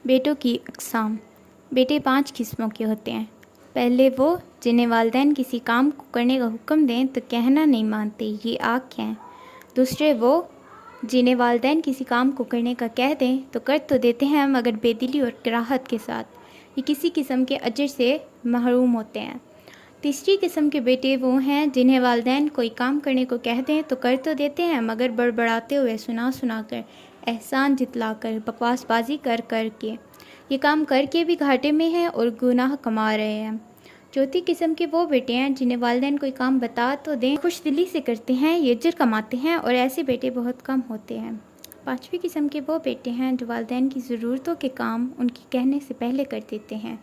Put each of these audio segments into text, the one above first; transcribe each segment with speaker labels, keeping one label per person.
Speaker 1: بیٹوں کی اقسام۔ بیٹے 5 قسموں کے ہوتے ہیں۔ پہلے وہ جنہیں والدین کسی کام کو کرنے کا حکم دیں تو کہنا نہیں مانتے، یہ آگ ہیں۔ دوسرے وہ جنہیں والدین کسی کام کو کرنے کا کہہ دیں تو کر تو دیتے ہیں مگر بے دلی اور کراہت کے ساتھ، یہ کسی قسم کے اجر سے محروم ہوتے ہیں۔ تیسری قسم کے بیٹے وہ ہیں جنہیں والدین کوئی کام کرنے کو کہہ دیں تو کر تو دیتے ہیں مگر بڑبڑاتے ہوئے، سنا کر، احسان جتلا کر، بکواس بازی کر کے، یہ کام کر کے بھی گھاٹے میں ہیں اور گناہ کما رہے ہیں۔ چوتھی قسم کے وہ بیٹے ہیں جنہیں والدین کوئی کام بتا تو دیں، خوش دلی سے کرتے ہیں، یہ اجر کماتے ہیں اور ایسے بیٹے بہت کم ہوتے ہیں۔ پانچویں قسم کے وہ بیٹے ہیں جو والدین کی ضرورتوں کے کام ان کے کہنے سے پہلے کر دیتے ہیں،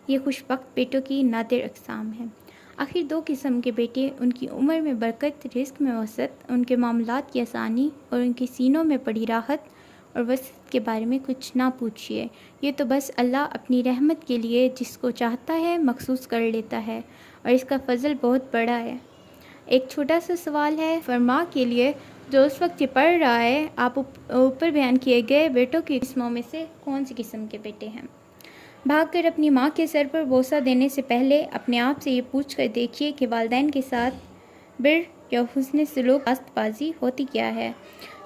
Speaker 1: یہ خوش بخت بیٹوں کی نادر اقسام ہیں۔ آخر 2 قسم کے بیٹے، ان کی عمر میں برکت، رزق میں وسعت، ان کے معاملات کی آسانی اور ان کے سینوں میں پڑی راحت اور وسعت کے بارے میں کچھ نہ پوچھیے، یہ تو بس اللہ اپنی رحمت کے لیے جس کو چاہتا ہے مخصوص کر لیتا ہے اور اس کا فضل بہت بڑا ہے۔ ایک چھوٹا سا سوال ہے فرما کے لیے جو اس وقت یہ پڑھ رہا ہے، آپ اوپر بیان کیے گئے بیٹوں کی قسموں میں سے کون سی قسم کے بیٹے ہیں؟ بھاگ کر اپنی ماں کے سر پر بوسہ دینے سے پہلے اپنے آپ سے یہ پوچھ کر دیکھیے کہ والدین کے ساتھ بر یا حسن سلوک راست بازی ہوتی کیا ہے۔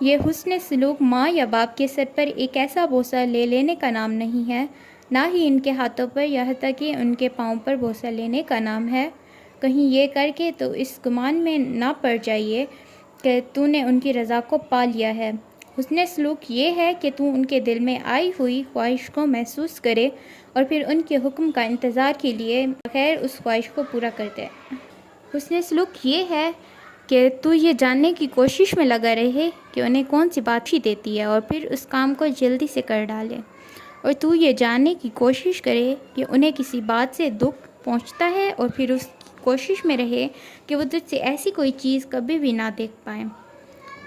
Speaker 1: یہ حسن سلوک ماں یا باپ کے سر پر ایک ایسا بوسہ لے لینے کا نام نہیں ہے، نہ ہی ان کے ہاتھوں پر یا حتیٰ کہ ان کے پاؤں پر بوسہ لینے کا نام ہے۔ کہیں یہ کر کے تو اس گمان میں نہ پڑ جائیے کہ تو نے ان کی رضا کو پا لیا ہے۔ حسن سلوک یہ ہے کہ تو ان کے دل میں آئی ہوئی خواہش کو محسوس کرے اور پھر ان کے حکم کا انتظار کے لیے بغیر اس خواہش کو پورا کر دے۔ حسن سلوک یہ ہے کہ تو یہ جاننے کی کوشش میں لگا رہے کہ انہیں کون سی بات خوشی دیتی ہے اور پھر اس کام کو جلدی سے کر ڈالے، اور تو یہ جاننے کی کوشش کرے کہ انہیں کسی بات سے دکھ پہنچتا ہے اور پھر اس کوشش میں رہے کہ وہ تجھ سے ایسی کوئی چیز کبھی بھی نہ دیکھ پائیں۔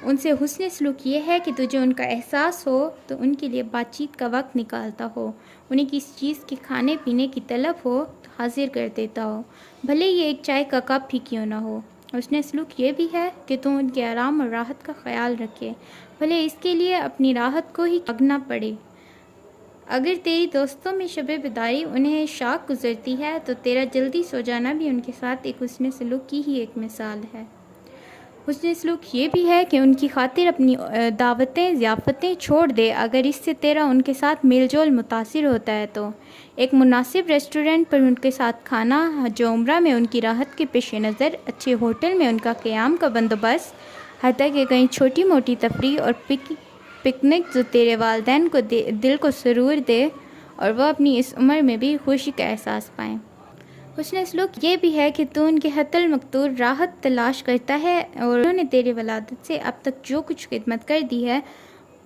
Speaker 1: ان سے حسن سلوک یہ ہے کہ تجھے ان کا احساس ہو تو ان کے لیے بات چیت کا وقت نکالتا ہو، انہیں کسی چیز کے کھانے پینے کی طلب ہو تو حاضر کر دیتا ہو، بھلے یہ ایک چائے کا کپ ہی کیوں نہ ہو۔ حسن سلوک یہ بھی ہے کہ تو ان کے آرام اور راحت کا خیال رکھے، بھلے اس کے لیے اپنی راحت کو ہی تیاگنا پڑے۔ اگر تیری دوستوں میں شب بیداری انہیں شاق گزرتی ہے تو تیرا جلدی سو جانا بھی ان کے ساتھ ایک حسن سلوک کی ہی ایک مثال ہے۔ حسن سلوک یہ بھی ہے کہ ان کی خاطر اپنی دعوتیں ضیافتیں چھوڑ دے اگر اس سے تیرا ان کے ساتھ میل جول متاثر ہوتا ہے تو۔ ایک مناسب ریسٹورنٹ پر ان کے ساتھ کھانا، حج و عمرہ میں ان کی راحت کے پیش نظر اچھے ہوٹل میں ان کا قیام کا بندوبست، حتیٰ کہ کہیں چھوٹی موٹی تفریح اور پکنک جو تیرے والدین کو دل کو سرور دے اور وہ اپنی اس عمر میں بھی خوشی کا احساس پائیں۔ حسن سلوک یہ بھی ہے کہ تو ان کے حت المقدور راحت تلاش کرتا ہے اور انہوں نے تیری ولادت سے اب تک جو کچھ خدمت کر دی ہے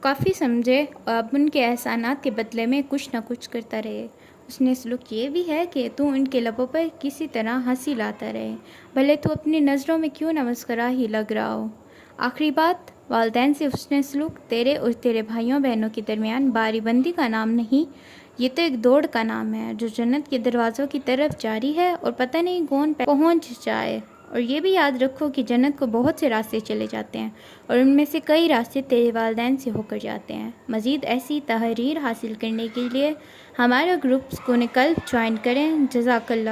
Speaker 1: کافی سمجھے اور اب ان کے احسانات کے بدلے میں کچھ نہ کچھ کرتا رہے۔ حسن سلوک یہ بھی ہے کہ تو ان کے لبوں پر کسی طرح ہنسی لاتا رہے، بھلے تو اپنی نظروں میں کیوں نہ مسخرہ ہی لگ رہا ہو۔ آخری بات، والدین سے حسن سلوک تیرے اور تیرے بھائیوں بہنوں کے درمیان باری بندی کا نام نہیں، یہ تو ایک دوڑ کا نام ہے جو جنت کے دروازوں کی طرف جاری ہے اور پتہ نہیں کون پہنچ جائے۔ اور یہ بھی یاد رکھو کہ جنت کو بہت سے راستے چلے جاتے ہیں اور ان میں سے کئی راستے تیرے والدین سے ہو کر جاتے ہیں۔ مزید ایسی تحریر حاصل کرنے کے لیے ہمارا گروپ سکون قلب جوائن کریں۔ جزاک اللہ۔